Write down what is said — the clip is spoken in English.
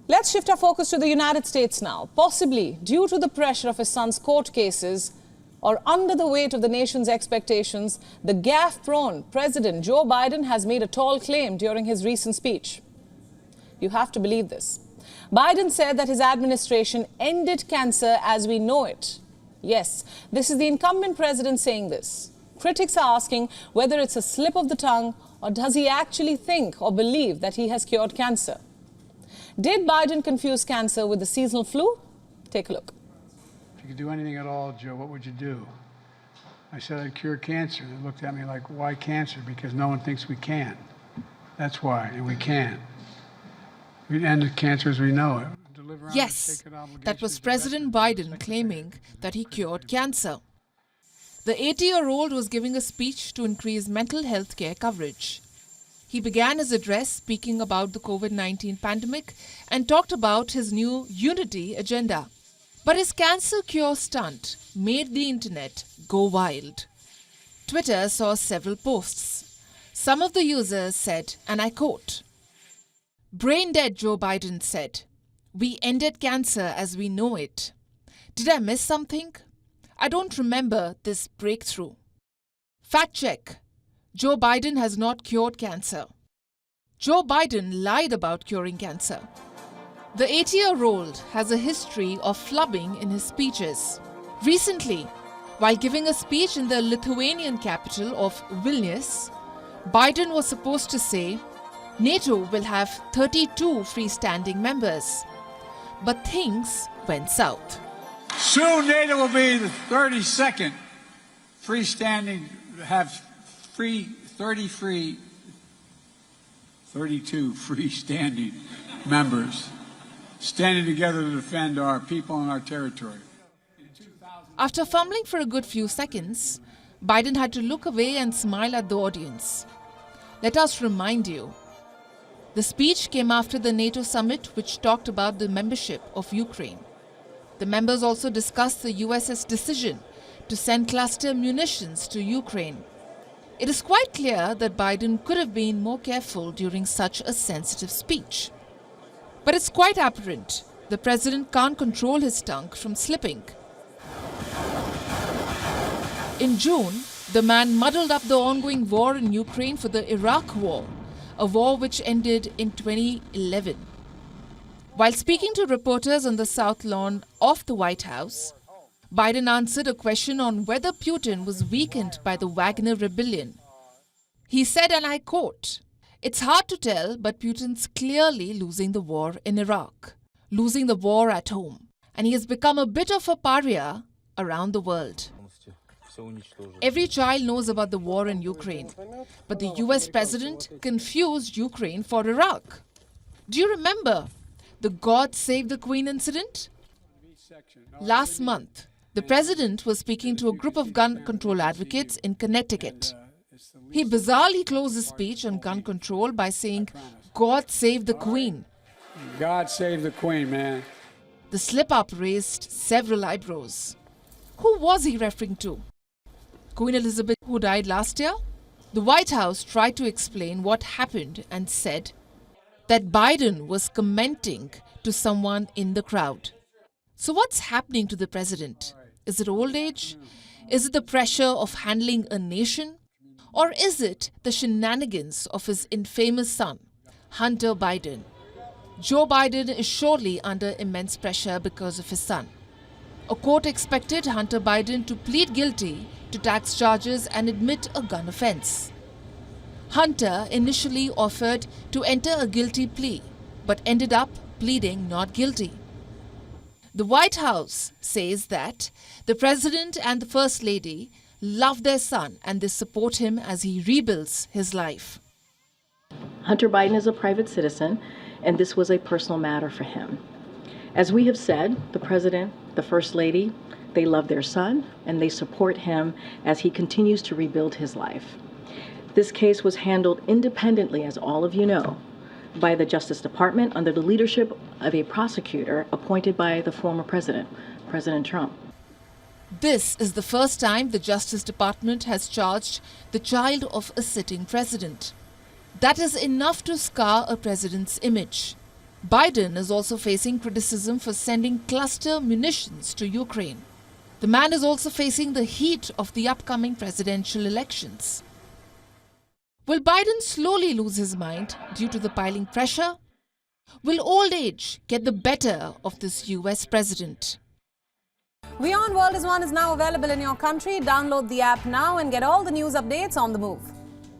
Let's shift our focus to the United States now. Possibly due to the pressure of his son's court cases or under the weight of the nation's expectations, the gaffe-prone President Joe Biden has made a tall claim during his recent speech. You have to believe this. Biden said that his administration ended cancer as we know it. Yes, this is the incumbent president saying this. Critics are asking whether it's a slip of the tongue or does he actually think or believe that he has cured cancer. Did Biden confuse cancer with the seasonal flu? Take a look. If you could do anything at all, Joe, what would you do? I said I'd cure cancer. They looked at me like, why cancer? Because no one thinks we can. That's why, and we can. We end cancer as we know it. Yes, that was President Biden claiming that he cured cancer. The 80-year-old was giving a speech to increase mental health care coverage. He began his address speaking about the COVID-19 pandemic and talked about his new unity agenda. But his cancer cure stunt made the internet go wild. Twitter saw several posts. Some of the users said, and I quote, "Brain dead Joe Biden said, 'We ended cancer as we know it.' Did I miss something? I don't remember this breakthrough. Fact check. Joe Biden has not cured cancer. Joe Biden lied about curing cancer." The 80-year-old has a history of flubbing in his speeches. Recently, while giving a speech in the Lithuanian capital of Vilnius, Biden was supposed to say, NATO will have 32 freestanding members. But things went south. Soon NATO will be the 32nd freestanding, have 32 freestanding members standing together to defend our people and our territory. After fumbling for a good few seconds, Biden had to look away and smile at the audience. Let us remind you, the speech came after the NATO summit which talked about the membership of Ukraine. The members also discussed the US's decision to send cluster munitions to Ukraine. It is quite clear that Biden could have been more careful during such a sensitive speech. But it's quite apparent the president can't control his tongue from slipping. In June, the man muddled up the ongoing war in Ukraine for the Iraq War, a war which ended in 2011. While speaking to reporters on the South Lawn of the White House, Biden answered a question on whether Putin was weakened by the Wagner rebellion. He said, and I quote, "It's hard to tell, but Putin's clearly losing the war in Iraq, losing the war at home, and he has become a bit of a pariah around the world." Every child knows about the war in Ukraine, but the US president confused Ukraine for Iraq. Do you remember the God Save the Queen incident? Last month, the president was speaking to a group of gun control advocates in Connecticut. He bizarrely closed his speech on gun control by saying, "God save the Queen." God save the Queen, man. The slip-up raised several eyebrows. Who was he referring to? Queen Elizabeth, who died last year? The White House tried to explain what happened and said that Biden was commenting to someone in the crowd. So what's happening to the president? Is it old age? Is it the pressure of handling a nation? Or is it the shenanigans of his infamous son, Hunter Biden? Joe Biden is surely under immense pressure because of his son. A court expected Hunter Biden to plead guilty to tax charges and admit a gun offense. Hunter initially offered to enter a guilty plea, but ended up pleading not guilty. The White House says that the president and the First Lady love their son and they support him as he rebuilds his life. Hunter Biden is a private citizen, and this was a personal matter for him. As we have said, the president, the First Lady, they love their son and they support him as he continues to rebuild his life. This case was handled independently, as all of you know, by the Justice Department under the leadership of a prosecutor appointed by the former president, President Trump. This is the first time the Justice Department has charged the child of a sitting president. That is enough to scar a president's image. Biden is also facing criticism for sending cluster munitions to Ukraine. The man is also facing the heat of the upcoming presidential elections. Will Biden slowly lose his mind due to the piling pressure? Will old age get the better of this US president? WION World is now available in your country. Download the app now and get all the news updates on the move.